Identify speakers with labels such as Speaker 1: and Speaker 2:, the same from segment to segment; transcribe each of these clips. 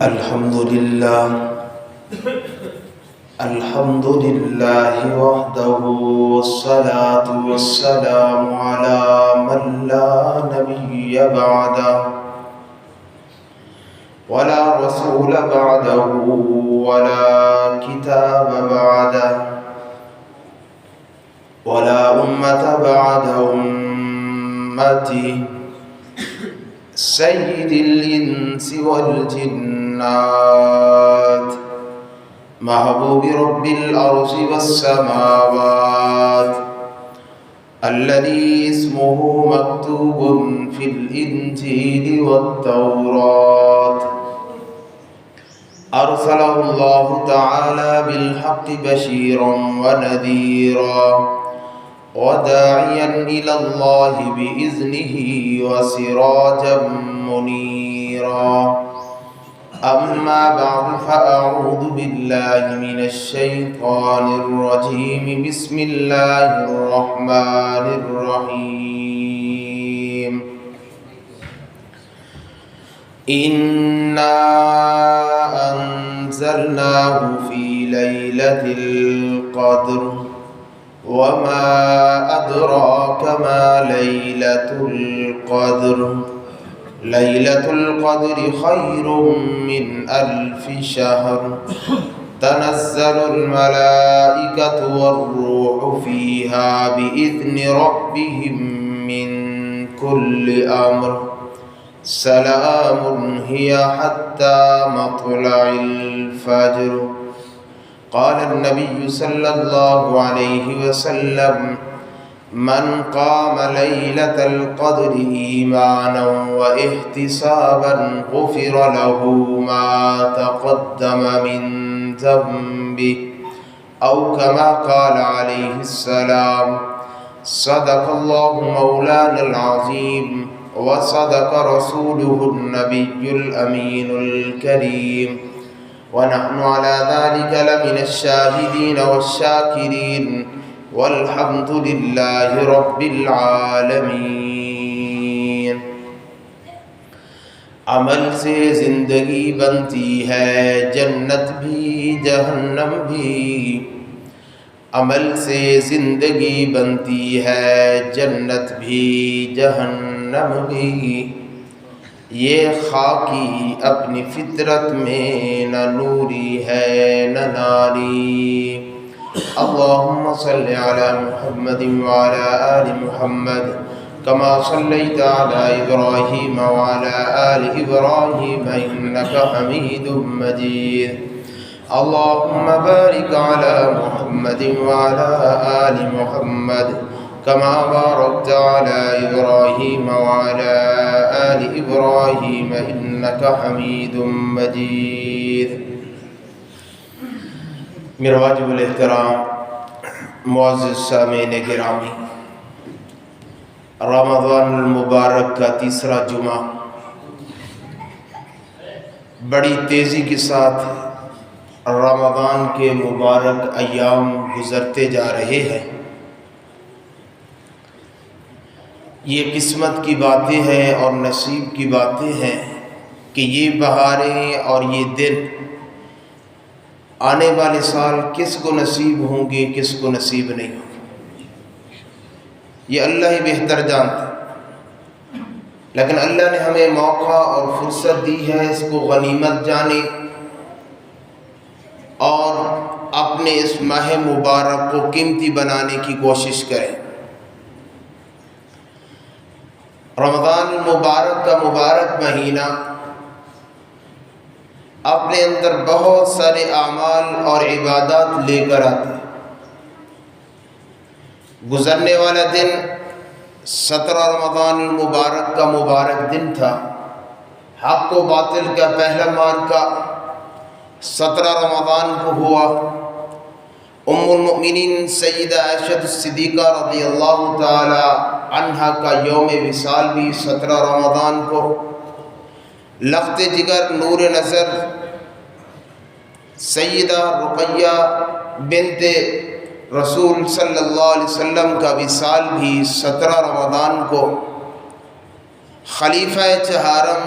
Speaker 1: الحمد لله وحده والصلاة والسلام على من لا نبي بعده ولا رسول بعده ولا كتاب بعده ولا أمة بعد أمته سيد الإنس والجنات محبوب رب الأرض والسماوات الذي اسمه مكتوب في الإنجيل والتوراة أرسله الله تعالى بالحق بشيرا ونذيرا وداعيا إلى الله بإذنه وسراجا منيرا أما بعد فأعوذ بالله من الشيطان الرجيم بسم الله الرحمن الرحيم إنا أنزلناه في ليلة القدر وما أدراك ما ليلة القدر ليلة القدر خير من 1000 شهر تنزل الملائكة والروح فيها بإذن ربهم من كل أمر سلام هي حتى مطلع الفجر. قال النبي صلى الله عليه وسلم من قام ليلة القدر إيمانا واحتسابا غفر له ما تقدم من ذنبه أو كما قال عليه السلام. صدق الله مولانا العظيم وصدق رسوله النبي الأمين الكريم ونحن على ذلك لمن الشاهدين والشاكرين والحمد لله رب العالمین. عمل سے زندگی بنتی ہے جنت بھی جہنم بھی. عمل سے زندگی بنتی ہے جنت بھی جہنم بھی. یہ خاکی اپنی فطرت میں نہ نوری ہے نہ ناری. اللهم صل على محمد وعلى آل محمد كما صليت على إبراهيم وعلى آل إبراهيم إنك حميد مجيد. اللهم بارك على محمد وعلى آل محمد كما باركت على إبراهيم وعلى آل إبراهيم إنك حميد مجيد. میرا واجب الاحترام معزز سامعین گرامی، رمضان المبارک کا تیسرا جمعہ بڑی تیزی کے ساتھ رمضان کے مبارک ایام گزرتے جا رہے ہیں. یہ قسمت کی باتیں ہیں اور نصیب کی باتیں ہیں کہ یہ بہاریں اور یہ دن آنے والے سال کس کو نصیب ہوں گے کس کو نصیب نہیں ہوں گے، یہ اللہ ہی بہتر جانتا. لیکن اللہ نے ہمیں موقع اور فرصت دی ہے، اس کو غنیمت جانے اور اپنے اس ماہ مبارک کو قیمتی بنانے کی کوشش کریں. رمضان المبارک کا مبارک مہینہ اپنے اندر بہت سارے اعمال اور عبادات لے کر آتے ہیں. گزرنے والا دن 17 رمضان المبارک کا مبارک دن تھا. حق و باطل کا پہلا معرکہ 17 رمضان کو ہوا. ام المؤمنین سیدہ عائشہ صدیقہ رضی اللہ تعالی عنہا کا یوم وصال بھی 17 رمضان کو. لخت جگر نور نظر سیدہ رقیہ بنت رسول صلی اللہ علیہ وسلم کا وصال بھی 17 رمضان کو. خلیفہ چہارم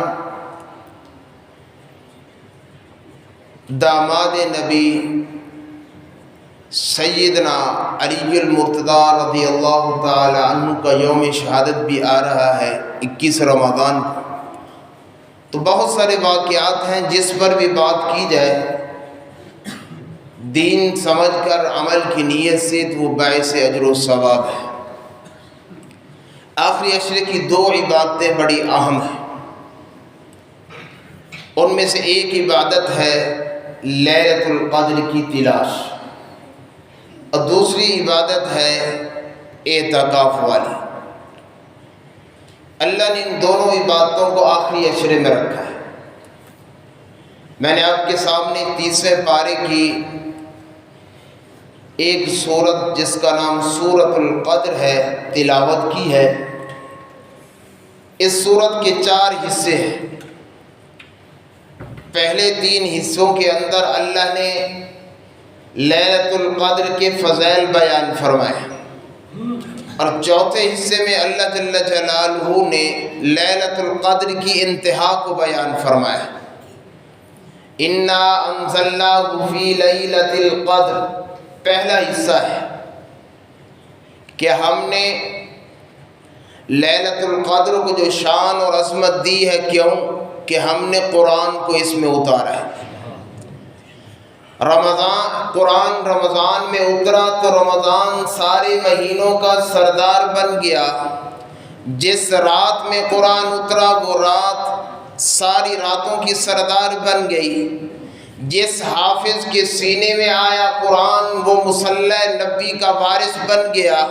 Speaker 1: داماد نبی سیدنا علی المرتضیٰ رضی اللہ تعالی عنہ کا یوم شہادت بھی آ رہا ہے 21 رمضان کو، تو بہت سارے واقعات ہیں جس پر بھی بات کی جائے دین سمجھ کر عمل کی نیت سے تو وہ باعث اجر و ثواب ہے۔ آخری عشرے کی 2 عبادتیں بڑی اہم ہیں، ان میں سے ایک عبادت ہے لیلۃ القدر کی تلاش، اور دوسری عبادت ہے اعتکاف والی۔ اللہ نے ان دونوں عبادتوں کو آخری عشرے میں رکھا ہے۔ میں نے آپ کے سامنے 30ویں پارے کی ایک سورت جس کا نام سورۃ القدر ہے تلاوت کی ہے۔ اس سورت کے 4 حصے ہیں۔ پہلے 3 حصوں کے اندر اللہ نے لیلۃ القدر کے فضائل بیان فرمائے، اور چوتھے حصے میں اللہ جل جلالہ نے لیلۃ القدر کی انتہا کو بیان فرمایا۔ انا انزلناہ فی لیلۃ القدر پہلا حصہ ہے کہ ہم نے لیلۃ القدر کو جو شان اور عظمت دی ہے، کیوں کہ ہم نے قرآن کو اس میں اتارا ہے۔ قرآن رمضان میں اترا تو رمضان سارے مہینوں کا سردار بن گیا۔ جس رات میں قرآن اترا وہ رات ساری راتوں کی سردار بن گئی۔ جس حافظ کے سینے میں آیا قرآن وہ مصلی نبی کا وارث بن گیا۔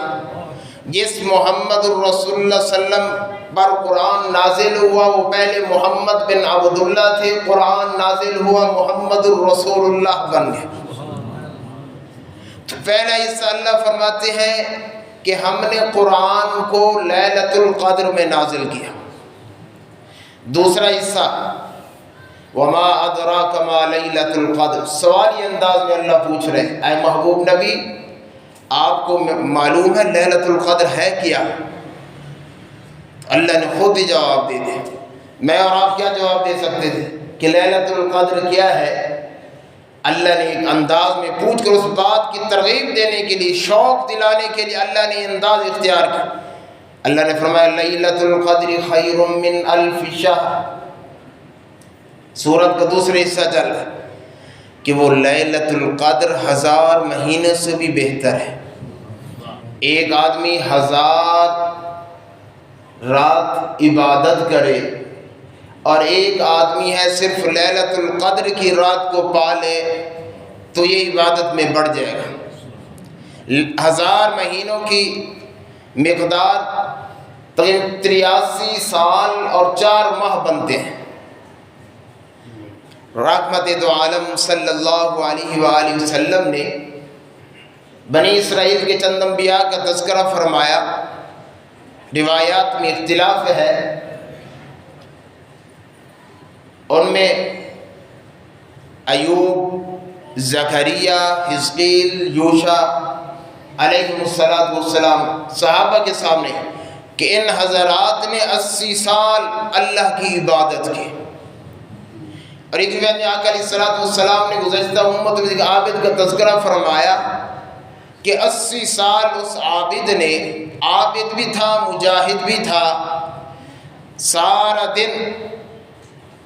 Speaker 1: جس محمد الرسول اللہ صلی اللہ علیہ وسلم پر قرآن نازل ہوا وہ پہلے محمد بن عبداللہ تھے، قرآن نازل ہوا محمد الرسول اللہ بن گئے۔ تو پہلا حصہ اللہ فرماتے ہیں کہ ہم نے قرآن کو لیلۃ القدر میں نازل کیا۔ دوسرا حصہ وما ادراک ما لیلۃ القدر، سوالی انداز میں اللہ پوچھ رہے ہیں اے محبوب نبی آپ کو معلوم ہے لیلۃ القدر ہے کیا؟ اللہ نے خود ہی جواب دے دیا۔ میں اور آپ کیا جواب دے سکتے تھے کہ لیلۃ القدر کیا ہے؟ اللہ نے ایک انداز میں پوچھ کر اس بات کی ترغیب دینے کے لیے، شوق دلانے کے لیے اللہ نے انداز اختیار کیا۔ اللہ نے فرمایا لیلۃ القدر خیر من الف شہر۔ سورت کا دوسرا حصہ چل رہا ہے کہ وہ لیلۃ القدر 1000 مہینے سے بھی بہتر ہے۔ ایک آدمی 1000 رات عبادت کرے اور ایک آدمی ہے صرف لیلۃ القدر کی رات کو پالے تو یہ عبادت میں بڑھ جائے گا۔ 1000 مہینوں کی مقدار 83 سال اور 4 ماہ بنتے ہیں۔ رحمت دو عالم صلی اللہ علیہ وآلہ وسلم نے بنی اسرائیل کے چند انبیاء کا تذکرہ فرمایا۔ روایات میں اختلاف ہے، ان میں ایوب، زکریا، حزقیل، یوشع علیہ السلام صحابہ کے سامنے کہ ان حضرات نے 80 سال اللہ کی عبادت کی۔ اور ایک روایت میں آقا علیہ السلام نے گزشتہ امت میں ایک عابد کا تذکرہ فرمایا کہ 80 سال اس عابد نے، عابد بھی تھا مجاہد بھی تھا، سارا دن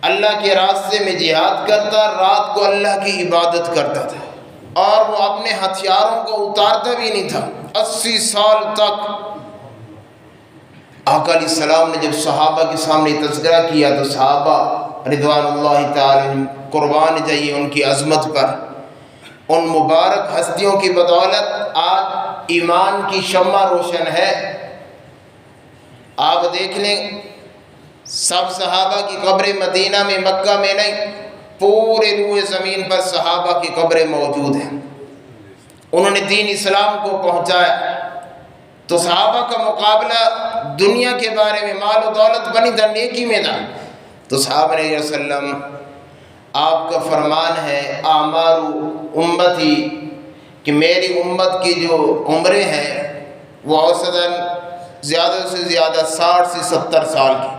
Speaker 1: اللہ کے راستے میں جہاد کرتا، رات کو اللہ کی عبادت کرتا تھا اور وہ اپنے ہتھیاروں کو اتارتا بھی نہیں تھا 80 سال تک۔ آقا علیہ السلام نے جب صحابہ کے سامنے تذکرہ کیا تو صحابہ رضوان اللہ تعالی قربان جائیے ان کی عظمت پر۔ ان مبارک ہستیوں کی بدولت آج ایمان کی شمع روشن ہے۔ آپ دیکھ لیں سب صحابہ کی قبر مدینہ میں، مکہ میں نہیں، پورے روئے زمین پر صحابہ کی قبریں موجود ہیں۔ انہوں نے دین اسلام کو پہنچایا۔ تو صحابہ کا مقابلہ دنیا کے بارے میں، مال و دولت بنی تھا، نیکی میں تھا۔ تو صحابہ نے وسلم آپ کا فرمان ہے اعمار امتی کہ میری امت کی جو عمریں ہیں وہ اوسطاً زیادہ سے زیادہ 60 سے 70 سال کی،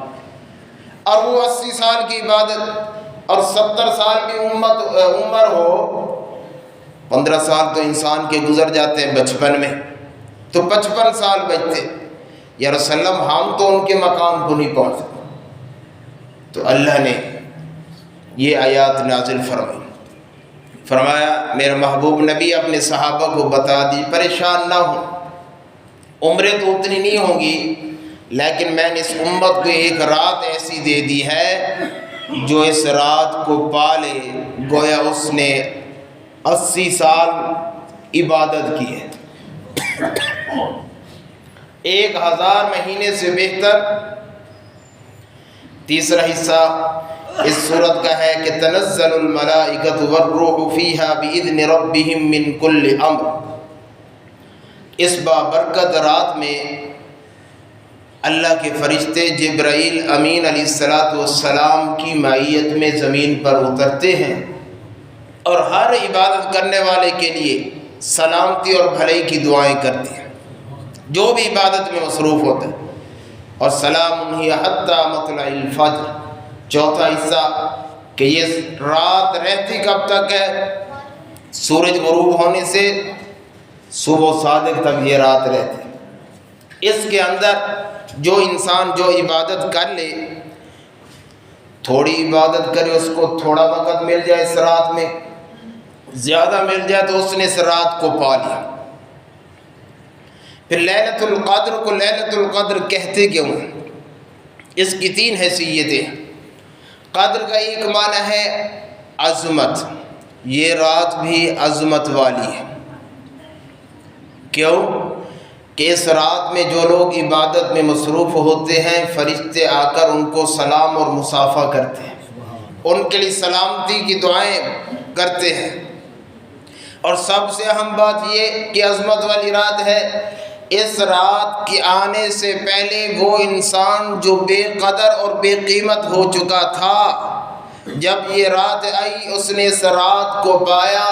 Speaker 1: اور وہ 80 سال کی عبادت اور 70 سال بھی عمر ہو، 15 سال تو انسان کے گزر جاتے ہیں بچپن میں، تو 55 سال بچتے، یا رسول اللہ ہم تو ان کے مقام کو نہیں پہنچ سکتے۔ تو اللہ نے یہ آیات نازل فرمایا میرے محبوب نبی اپنے صحابہ کو بتا دی پریشان نہ ہو، عمریں تو اتنی نہیں ہوں گی، لیکن میں نے اس امت کو ایک رات ایسی دے دی ہے جو اس رات کو پالے گویا اس نے 80 سال عبادت کی ہے۔ 1000 مہینے سے بہتر تیسرا حصہ اس سورت کا ہے کہ تنزل الملائکۃ والروح فیہا بإذن ربہم من کل امر۔ اس بابرکت رات میں اللہ کے فرشتے جبرائیل امین علیہ السلام کی معیت میں زمین پر اترتے ہیں اور ہر عبادت کرنے والے کے لیے سلامتی اور بھلائی کی دعائیں کرتے ہیں، جو بھی عبادت میں مصروف ہوتا ہے۔ اور سلام ہی حتی مطلع الفجر، چوتھا حصہ کہ یہ رات رہتی کب تک ہے؟ سورج غروب ہونے سے صبح صادق تک یہ رات رہتی۔ اس کے اندر جو انسان جو عبادت کر لے، تھوڑی عبادت کرے، اس کو تھوڑا وقت مل جائے اس رات میں، زیادہ مل جائے تو اس نے اس رات کو پا لیا۔ پھر لیلۃ القدر کو لیلۃ القدر کہتے کیوں ہیں؟ اس کی 3 حیثیتیں ہیں۔ قدر کا ایک معنی ہے عظمت، یہ رات بھی عظمت والی ہے۔ کیوں؟ کہ اس رات میں جو لوگ عبادت میں مصروف ہوتے ہیں، فرشتے آ کر ان کو سلام اور مصافحہ کرتے ہیں، ان کے لیے سلامتی کی دعائیں کرتے ہیں۔ اور سب سے اہم بات یہ کہ عظمت والی رات ہے، اس رات کے آنے سے پہلے وہ انسان جو بے قدر اور بے قیمت ہو چکا تھا، جب یہ رات آئی اس نے اس رات کو پایا،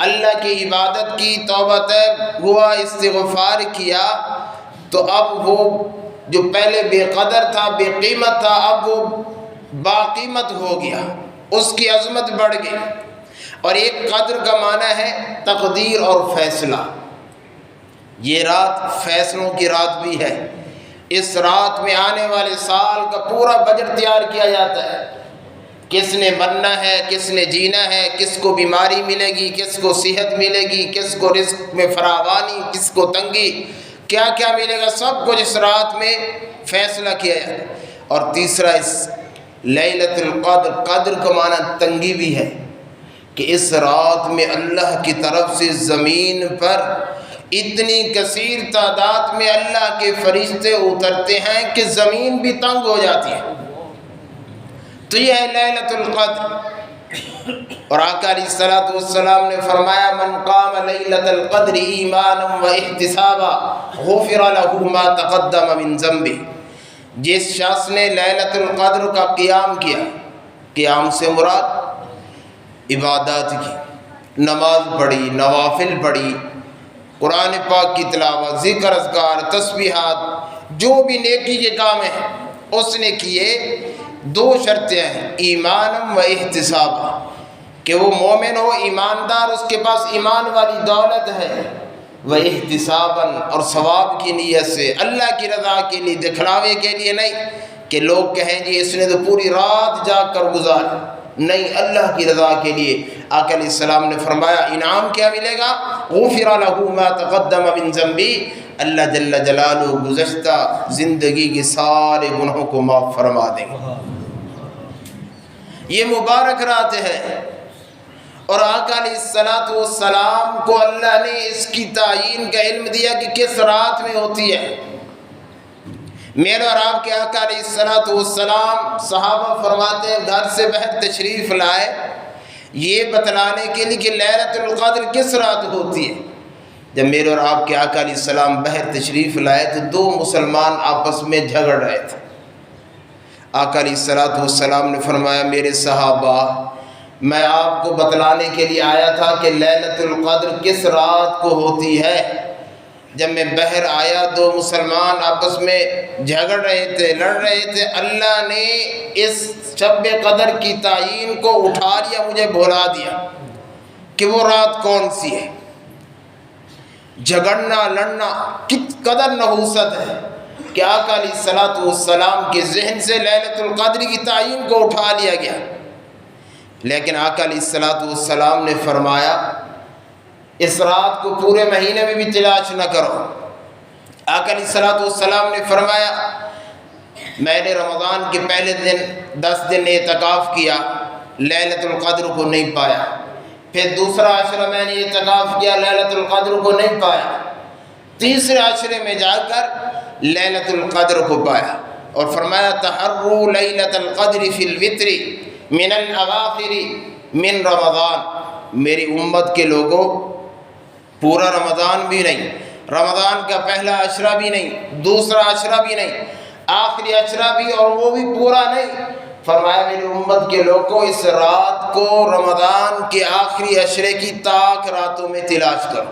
Speaker 1: اللہ کی عبادت کی، توبہ طیب ہوا، استغفار کیا، تو اب وہ جو پہلے بے قدر تھا، بے قیمت تھا، اب وہ باقیمت ہو گیا، اس کی عظمت بڑھ گئی۔ اور ایک قدر کا معنی ہے تقدیر اور فیصلہ، یہ رات فیصلوں کی رات بھی ہے۔ اس رات میں آنے والے سال کا پورا بجٹ تیار کیا جاتا ہے، کس نے مرنا ہے، کس نے جینا ہے، کس کو بیماری ملے گی، کس کو صحت ملے گی، کس کو رزق میں فراوانی، کس کو تنگی، کیا کیا ملے گا، سب کچھ اس رات میں فیصلہ کیا جاتا ہے۔ اور تیسرا اس لیلۃ القدر، قدر کا معنی تنگی بھی ہے، کہ اس رات میں اللہ کی طرف سے زمین پر اتنی کثیر تعداد میں اللہ کے فرشتے اترتے ہیں کہ زمین بھی تنگ ہو جاتی ہے۔ تو یہ ہے لیلۃ القدر۔ اور آقا علیہ الصلوۃ والسلام نے فرمایا من قام لیلۃ القدر ایمانا واحتسابا غفر له ما تقدم من ذنبه، جس شخص نے لیلۃ القدر کا قیام کیا، قیام سے مراد عبادات کی، نماز پڑھی، نوافل پڑھی، قرآن پاک کی تلاوت، ذکر اذکار، تسبیحات، جو بھی نیکی کے کام ہیں اس نے کیے، 2 شرطیں ہیں، ایمان و احتساب، کہ وہ مومن ہو، ایماندار، اس کے پاس ایمان والی دولت ہے، و احتسابا، اور ثواب کی نیت سے، اللہ کی رضا کے لیے، دکھلاوے کے لیے نہیں کہ لوگ کہیں جی اس نے تو پوری رات جاگ کر گزارا، نہیں، اللہ کی رضا کے لیے۔ آقا علیہ السلام نے فرمایا انعام کیا ملے گا؟ غفر له ما تقدم من ذنبی، اللہ جل جلالہ گزشتہ زندگی کے سارے گناہوں کو معاف فرما دیں گے۔ یہ مبارک رات ہے، اور آقا علیہ السلام کو اللہ نے اس کی تعیین کا علم دیا کہ کس رات میں ہوتی ہے۔ میرے اور آپ کے آقا علیہ السلام، صحابہ فرماتے ہیں گھر سے باہر تشریف لائے یہ بتلانے کے لیے کہ لیلۃ القدر کس رات ہوتی ہے۔ جب میرے اور آپ کے آقا علیہ السلام باہر تشریف لائے تو 2 مسلمان آپس میں جھگڑ رہے تھے۔ آقا علیہ السلام نے فرمایا میرے صحابہ، میں آپ کو بتلانے کے لیے آیا تھا کہ لیلۃ القدر کس رات کو ہوتی ہے۔ جب میں بحر آیا دو مسلمان آپس میں جھگڑ رہے تھے، لڑ رہے تھے، اللہ نے اس شب قدر کی تعین کو اٹھا لیا، مجھے بھلا دیا کہ وہ رات کون سی ہے۔ جھگڑنا لڑنا کس قدر نحوست ہے کہ آقا علیہ الصلوۃ والسلام کے ذہن سے لیلۃ القدر کی تعین کو اٹھا لیا گیا، لیکن آقا علیہ الصلوۃ والسلام نے فرمایا اس رات کو پورے مہینے میں بھی تلاش نہ کرو۔ آقا علیہ الصلوۃ والسلام نے فرمایا میں نے رمضان کے پہلے دن 10 دن اعتکاف کیا، لیلۃ القدر کو نہیں پایا، پھر دوسرا عشرہ میں نے اعتکاف کیا، لیلۃ القدر کو نہیں پایا، تیسرے عشرے میں جا کر لیلۃ القدر کو پایا، اور فرمایا تحروا لیلۃ القدر فی الوتر من الاواخر من رمضان۔ میری امت کے لوگوں پورا رمضان بھی نہیں، رمضان کا پہلا عشرہ بھی نہیں، دوسرا عشرہ بھی نہیں، آخری عشرہ بھی اور وہ بھی پورا نہیں، فرمایا میری امت کے لوگوں اس رات کو رمضان کے آخری عشرے کی طاق راتوں میں تلاش کرو۔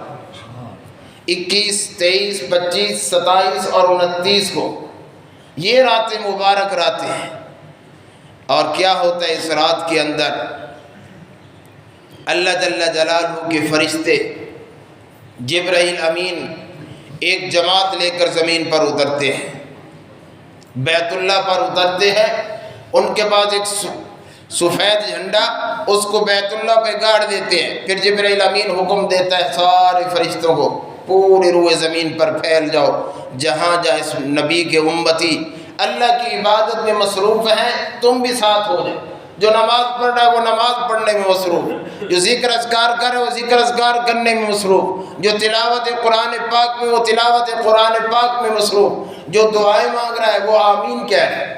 Speaker 1: 21، 23، 25، 27 اور 29 کو یہ راتیں مبارک راتیں ہیں۔ اور کیا ہوتا ہے اس رات کے اندر؟ اللہ جل جلالہ کے فرشتے جبرائیل امین ایک جماعت لے کر زمین پر اترتے ہیں، بیت اللہ پر اترتے ہیں، ان کے پاس ایک سفید جھنڈا، اس کو بیت اللہ پہ گاڑ دیتے ہیں، پھر جبرائیل امین حکم دیتا ہے سارے فرشتوں کو پوری روئے زمین پر پھیل جاؤ، جہاں جہاں اس نبی کے امتی اللہ کی عبادت میں مصروف ہیں تم بھی ساتھ ہو جائے۔ جو نماز پڑھ رہا ہے وہ نماز پڑھنے میں مصروف، جو ذکر اذکار کر رہا ہے وہ ذکر اذکار کرنے میں مصروف، جو تلاوت قرآن پاک میں وہ تلاوت قرآن پاک میں مصروف، جو دعائیں مانگ رہا ہے وہ آمین کہہ رہا ہے۔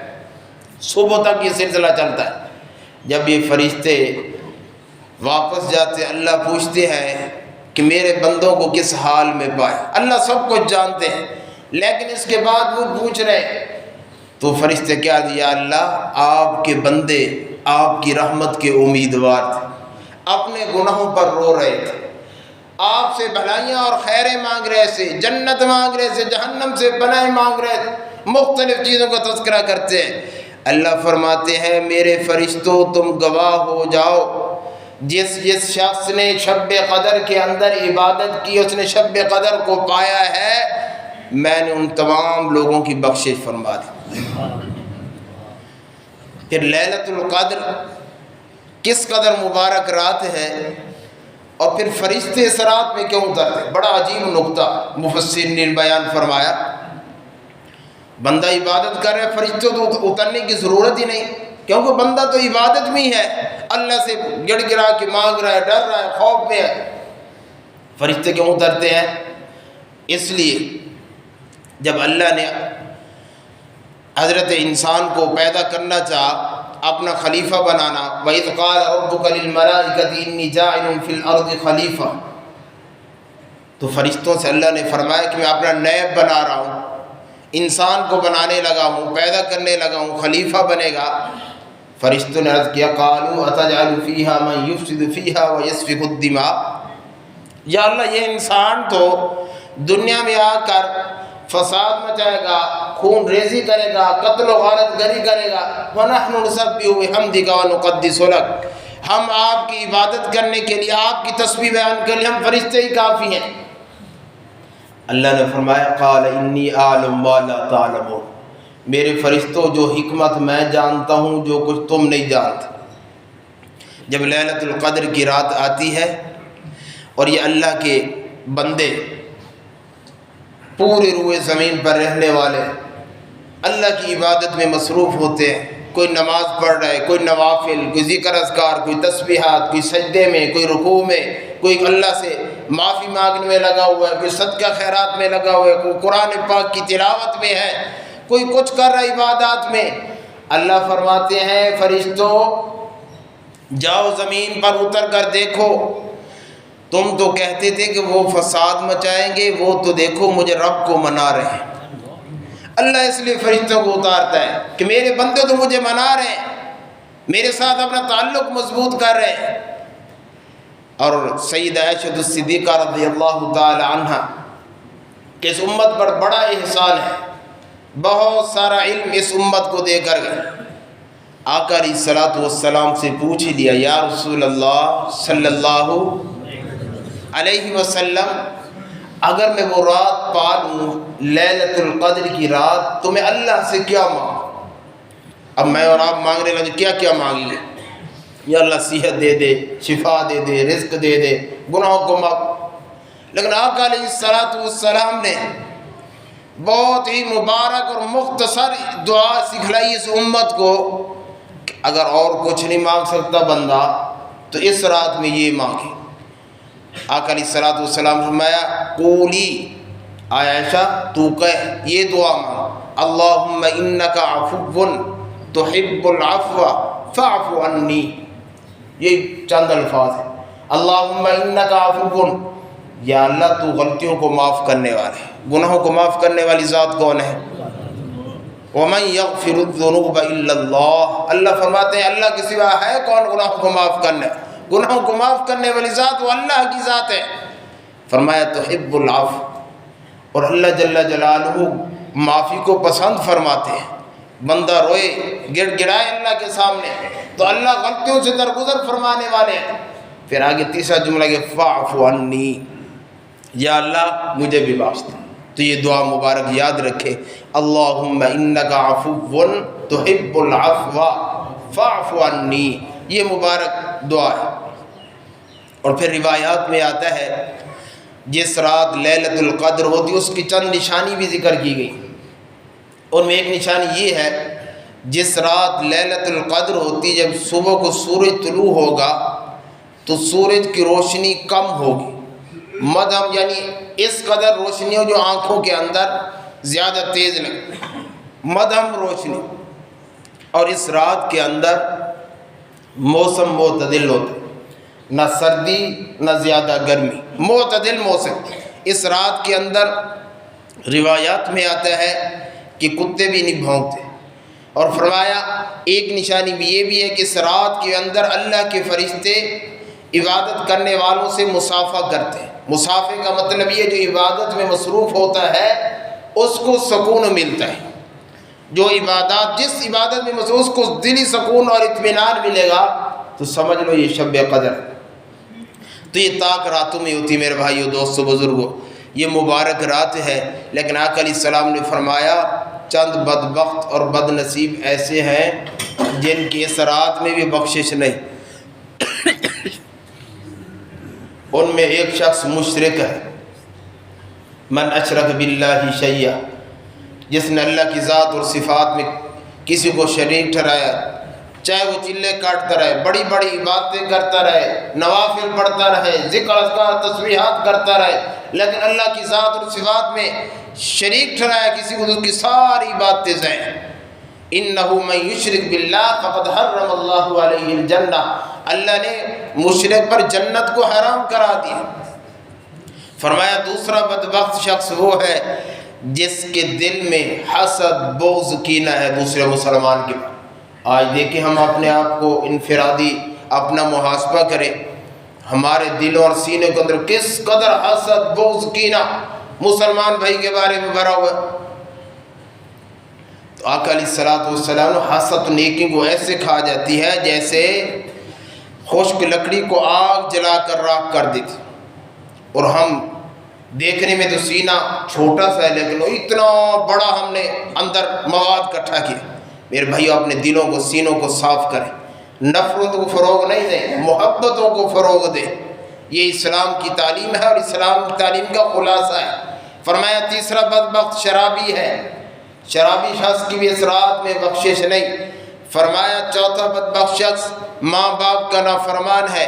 Speaker 1: صبح تک یہ سلسلہ چلتا ہے۔ جب یہ فرشتے واپس جاتے اللہ پوچھتے ہیں کہ میرے بندوں کو کس حال میں پایا۔ اللہ سب کچھ جانتے ہیں، لیکن اس کے بعد وہ پوچھ رہے تو فرشتے کیا دیا؟ اللہ آپ کے بندے آپ کی رحمت کے امیدوار تھے، اپنے گناہوں پر رو رہے تھے، آپ سے بھلائیاں اور خیریں مانگ رہے تھے، جنت مانگ رہے تھے، جہنم سے پناہ مانگ رہے تھے، مختلف چیزوں کا تذکرہ کرتے ہیں۔ اللہ فرماتے ہیں میرے فرشتوں تم گواہ ہو جاؤ، جس شخص نے شب قدر کے اندر عبادت کی اس نے شب قدر کو پایا ہے، میں نے ان تمام لوگوں کی بخشش فرما دی۔ پھر لیلۃ القدر کس قدر مبارک رات ہے، اور پھر فرشتے اس رات میں کیوں اترتے؟ بڑا عجیب نقطہ مفسرین نے بیان فرمایا۔ بندہ عبادت کر رہے، فرشتوں تو اترنے کی ضرورت ہی نہیں، کیونکہ بندہ تو عبادت میں ہے، اللہ سے گڑ گڑا کے مانگ رہا ہے، ڈر رہا ہے، خوف میں ہے۔ فرشتے کیوں اترتے ہیں؟ اس لیے جب اللہ نے حضرت انسان کو پیدا کرنا چاہا، اپنا خلیفہ بنانا، وَإِذْ قَالَ رَبُّكَ لِلْمَلَائِكَةِ إِنِّي جَاعِلٌ فِي الْأَرْضِ خَلِيفَةً، تو فرشتوں سے اللہ نے فرمایا کہ میں اپنا نائب بنا رہا ہوں، انسان کو بنانے لگا ہوں، پیدا کرنے لگا ہوں، خلیفہ بنے گا۔ فرشتوں نے عرض کیا قالوا أَتَجْعَلُ فِيهَا مَن يُفْسِدُ فِيهَا وَيَسْفِكُ الدِّمَاءَ، یا اللہ یہ انسان تو دنیا میں آ کر فساد مچائے گا، خون ریزی کرے گا، قتل و غارت گری کرے گا، وَنَحْنُ نُسَبِّحُ بِحَمْدِكَ وَنُقَدِّسُ لَكَ، ہم آپ کی عبادت کرنے کے لیے، آپ کی تسبیح بیان کے لیے ہم فرشتے ہی کافی ہیں۔ اللہ نے فرمایا قال انی اعلم ما لا تعلمون، میرے فرشتوں جو حکمت میں جانتا ہوں جو کچھ تم نہیں جانتے۔ جب لیلۃ القدر کی رات آتی ہے اور یہ اللہ کے بندے پورے روئے زمین پر رہنے والے اللہ کی عبادت میں مصروف ہوتے ہیں، کوئی نماز پڑھ رہا ہے، کوئی نوافل، کوئی ذکر اذکار، کوئی تسبیحات، کوئی سجدے میں، کوئی رکوع میں، کوئی اللہ سے معافی مانگنے میں لگا ہوا ہے، کوئی صدقہ خیرات میں لگا ہوا ہے، کوئی قرآن پاک کی تلاوت میں ہے، کوئی کچھ کر رہا ہے عبادات میں۔ اللہ فرماتے ہیں فرشتوں جاؤ زمین پر اتر کر دیکھو، تم تو کہتے تھے کہ وہ فساد مچائیں گے، وہ تو دیکھو مجھے رب کو منا رہے ہیں۔ اللہ اس لیے فرشتوں کو اتارتا ہے کہ میرے بندے تو مجھے منا رہے ہیں، میرے ساتھ اپنا تعلق مضبوط کر رہے ہیں۔ اور سیدہ عائشہ الصدیقہ رضی اللہ تعالی عنہ کہ اس امت پر بڑا احسان ہے، بہت سارا علم اس امت کو دے کر گئے۔ آقا علیہ الصلوۃ والسلام سے پوچھ ہی لیا، یا رسول اللہ صلی اللہ علیہ وسلم، اگر میں وہ رات پا لوں لیلۃ القدر کی رات تو میں اللہ سے کیا مانگوں؟ اب میں اور آپ مانگ رہے ہیں کیا کیا مانگیں گے؟ یا اللہ صحت دے دے، شفا دے دے، رزق دے دے، گناہوں کو معاف۔ لیکن آقا علیہ الصلوۃ والسلام نے بہت ہی مبارک اور مختصر دعا سکھلائی اس امت کو کہ اگر اور کچھ نہیں مانگ سکتا بندہ تو اس رات میں یہ مانگے۔ آقا علیہ الصلوۃ والسلام فرمایا، قولی، عائشہ تو کہہ یہ دعا مانگ، اللہم انک عفو تحب العفو فاعف عنی۔ یہ چند الفاظ ہیں، اللہم انک عفو، یا اللہ تو غلطیوں کو معاف کرنے والے، گناہوں کو معاف کرنے والی ذات کون ہے؟ ومن یغفر الذنوب الا اللہ، اللہ فرماتے ہیں اللہ کے سوا ہے کون گناہوں کو معاف کرنے؟ گناہوں کو معاف کرنے والی ذات وہ اللہ کی ذات ہے۔ فرمایا تحب العفو، اور اللہ جل جلالہ معافی کو پسند فرماتے ہیں۔ بندہ روئے گڑ گڑائے اللہ کے سامنے تو اللہ غلطیوں سے درگزر فرمانے والے ہیں۔ پھر آگے تیسرا جملہ کہ فاعف عنی، یا اللہ مجھے بھی بخش دے۔ تو یہ دعا مبارک یاد رکھے، اللہم انک عفو تحب العفو فاعف عنی، یہ مبارک دعا ہے۔ اور پھر روایات میں آتا ہے جس رات لیلۃ القدر ہوتی اس کی چند نشانی بھی ذکر کی گئی۔ ان میں ایک نشانی یہ ہے، جس رات لیلۃ القدر ہوتی جب صبح کو سورج طلوع ہوگا تو سورج کی روشنی کم ہوگی، مدھم یعنی اس قدر روشنی ہو جو آنکھوں کے اندر زیادہ تیز لگے، مدھم روشنی۔ اور اس رات کے اندر موسم معتدل ہوتا ہے، نہ سردی نہ زیادہ گرمی، معتدل موسم۔ اس رات کے اندر روایات میں آتا ہے کہ کتے بھی نہیں بھونکتے۔ اور فرمایا ایک نشانی بھی یہ بھی ہے کہ اس رات کے اندر اللہ کے فرشتے عبادت کرنے والوں سے مصافحہ کرتے ہیں۔ مصافحے کا مطلب یہ جو عبادت میں مصروف ہوتا ہے اس کو سکون ملتا ہے، جو عبادات جس عبادت میں مصروف اس کو دلی سکون اور اطمینان ملے گا، تو سمجھ لو یہ شب قدر ہے۔ تو یہ طاق راتوں میں ہوتی میرے بھائیو، دوستو، بزرگوں، یہ مبارک رات ہے۔ لیکن آقا علیہ السلام نے فرمایا چند بدبخت اور بد نصیب ایسے ہیں جن کی اس رات میں بھی بخشش نہیں۔ ان میں ایک شخص مشرک ہے، من اشرک باللہ شیئا، جس نے اللہ کی ذات اور صفات میں کسی کو شریک ٹھہرایا، چاہے وہ چلے کاٹتا رہے، بڑی بڑی باتیں کرتا رہے، نوافل پڑھتا رہے، ذکر اذکار تسبیحات کرتا رہے، لیکن اللہ کی ذات اور صفات میں شریک ٹھہرایا کسی کو، تو اس کی ساری باتیں زائیں۔ انہ من یشرک باللہ فقد حرم اللہ علیہ الجنہ، اللہ نے مشرک پر جنت کو حرام کرا دیا۔ فرمایا دوسرا بدبخت شخص وہ ہے جس کے دل میں حسد، بغض، کینہ ہے دوسرے مسلمان کے بعد۔ آج دیکھیں ہم اپنے آپ کو انفرادی اپنا محاسبہ کریں، ہمارے دلوں اور سینے کے اندر کس قدر حسد، بغض، کینہ مسلمان بھائی کے بارے میں بھرا ہوا ہے۔ تو آقا علیہ الصلوۃ والسلام حسد نیکی کو ایسے کھا جاتی ہے جیسے خشک لکڑی کو آگ جلا کر راکھ کر دیتی، اور ہم دیکھنے میں تو سینہ چھوٹا سا ہے لیکن وہ اتنا بڑا ہم نے اندر مواد اکٹھا کیا۔ میرے بھائیو اپنے دلوں کو، سینوں کو صاف کریں، نفرتوں کو فروغ نہیں دیں، محبتوں کو فروغ دیں۔ یہ اسلام کی تعلیم ہے اور اسلام کی تعلیم کا خلاصہ ہے۔ فرمایا تیسرا بدبخت شرابی ہے، شرابی شخص کی بھی اس رات میں بخشش نہیں۔ فرمایا چوتھا بدبخت شخص ماں باپ کا نافرمان ہے،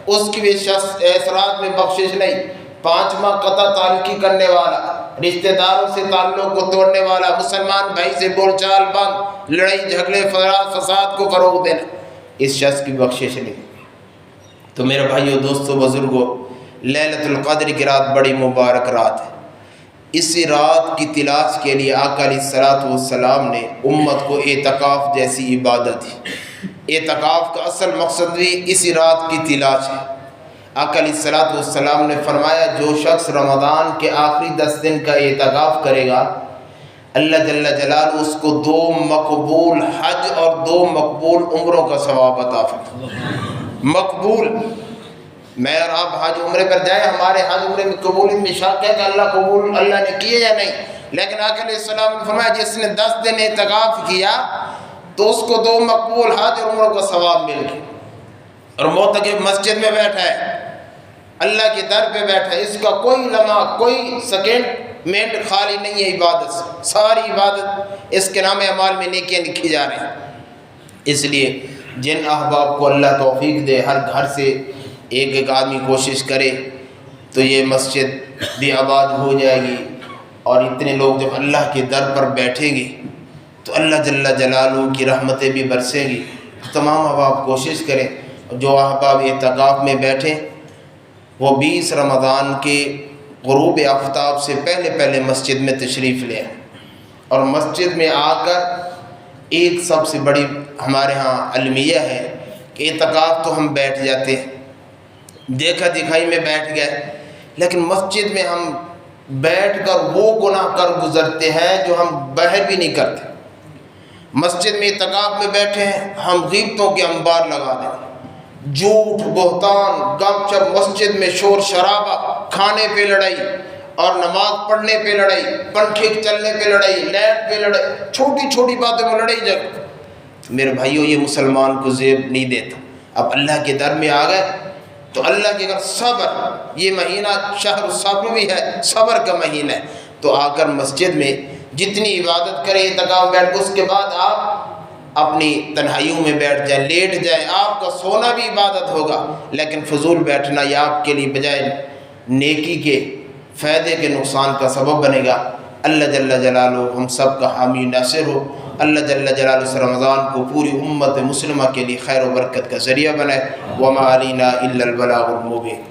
Speaker 1: اس کی بھی اس رات میں بخشش نہیں۔ پانچواں قطع تعلقی کرنے والا، رشتہ داروں سے تعلق کو توڑنے والا، مسلمان بھائی سے بول چال بند، لڑائی جھگڑے فساد کو فروغ دینا، اس شخص کی بخشش نہیں۔ تو میرے بھائیو، دوستو، بزرگوں، لیلۃ القدر کی رات بڑی مبارک رات ہے۔ اسی رات کی تلاش کے لیے آقا علیہ الصلوۃ والسلام نے امت کو اعتکاف جیسی عبادت دی۔ اعتکاف کا اصل مقصد بھی اسی رات کی تلاش ہے۔ آقا علیہ الصلوۃ والسلام نے فرمایا جو شخص رمضان کے آخری 10 دن کا اعتکاف کرے گا اللہ جل جلالہ اس کو 2 مقبول حج اور 2 مقبول عمروں کا ثواب عطا فرمائے۔ مقبول، میں اور آپ حج عمرے پر جائیں، ہمارے حج عمرے میں قبولیت میں شک ہے کہ اللہ قبول اللہ نے کیے یا نہیں، لیکن آقا علیہ السلام نے فرمایا جس نے 10 دن اعتکاف کیا تو اس کو 2 مقبول حج اور عمروں کا ثواب مل گیا۔ اور معتکف مسجد میں بیٹھا ہے، اللہ کے در پہ بیٹھا ہے، اس کا کوئی لمحہ کوئی سیکنڈ منٹ خالی نہیں ہے عبادت سے، ساری عبادت اس کے نام اعمال میں نیکیاں لکھی جا رہی ہیں۔ اس لیے جن احباب کو اللہ توفیق دے ہر گھر سے ایک آدمی کوشش کرے تو یہ مسجد بھی آباد ہو جائے گی، اور اتنے لوگ جب اللہ کے در پر بیٹھیں گے تو اللہ جل جلالہ کی رحمتیں بھی برسیں گی۔ تمام احباب کوشش کریں، جو احباب اعتکاف میں بیٹھیں وہ 20 رمضان کے غروب آفتاب سے پہلے مسجد میں تشریف لیں، اور مسجد میں آ کر ایک سب سے بڑی ہمارے ہاں المیہ ہے کہ اعتکاف تو ہم بیٹھ جاتے ہیں، دیکھا دکھائی میں بیٹھ گئے، لیکن مسجد میں ہم بیٹھ کر وہ گناہ کر گزرتے ہیں جو ہم باہر بھی نہیں کرتے۔ مسجد میں اعتکاف میں بیٹھے ہیں، ہم غیبتوں کے انبار لگا دیں، جھوٹ بہتان گپ شپ، مسجد میں شور شرابہ، کھانے پہ لڑائی اور نماز پڑھنے پہ لڑائی، پنکھے چلنے پہ لڑائی، لائٹ پہ لڑائی، چھوٹی چھوٹی باتوں میں لڑائی جگہ۔ میرے بھائیوں یہ مسلمان کو زیب نہیں دیتا۔ اب اللہ کے در میں آ گئے تو اللہ کے اگر صبر، یہ مہینہ شہر الصبر بھی ہے، صبر کا مہینہ ہے، تو آ کر مسجد میں جتنی عبادت کریں اعتکاف بیٹھ کے، اس کے بعد آپ اپنی تنہائیوں میں بیٹھ جائیں، لیٹ جائیں، آپ کا سونا بھی عبادت ہوگا، لیکن فضول بیٹھنا یہ آپ کے لیے بجائے نیکی کے فائدے کے نقصان کا سبب بنے گا۔ اللہ جل جلالہ ہم سب کا حامی ناصر ہو، اللہ جل جلالہ اس رمضان کو پوری امت مسلمہ کے لیے خیر و برکت کا ذریعہ بنائے۔ وما علینا الا البلاغ المبین۔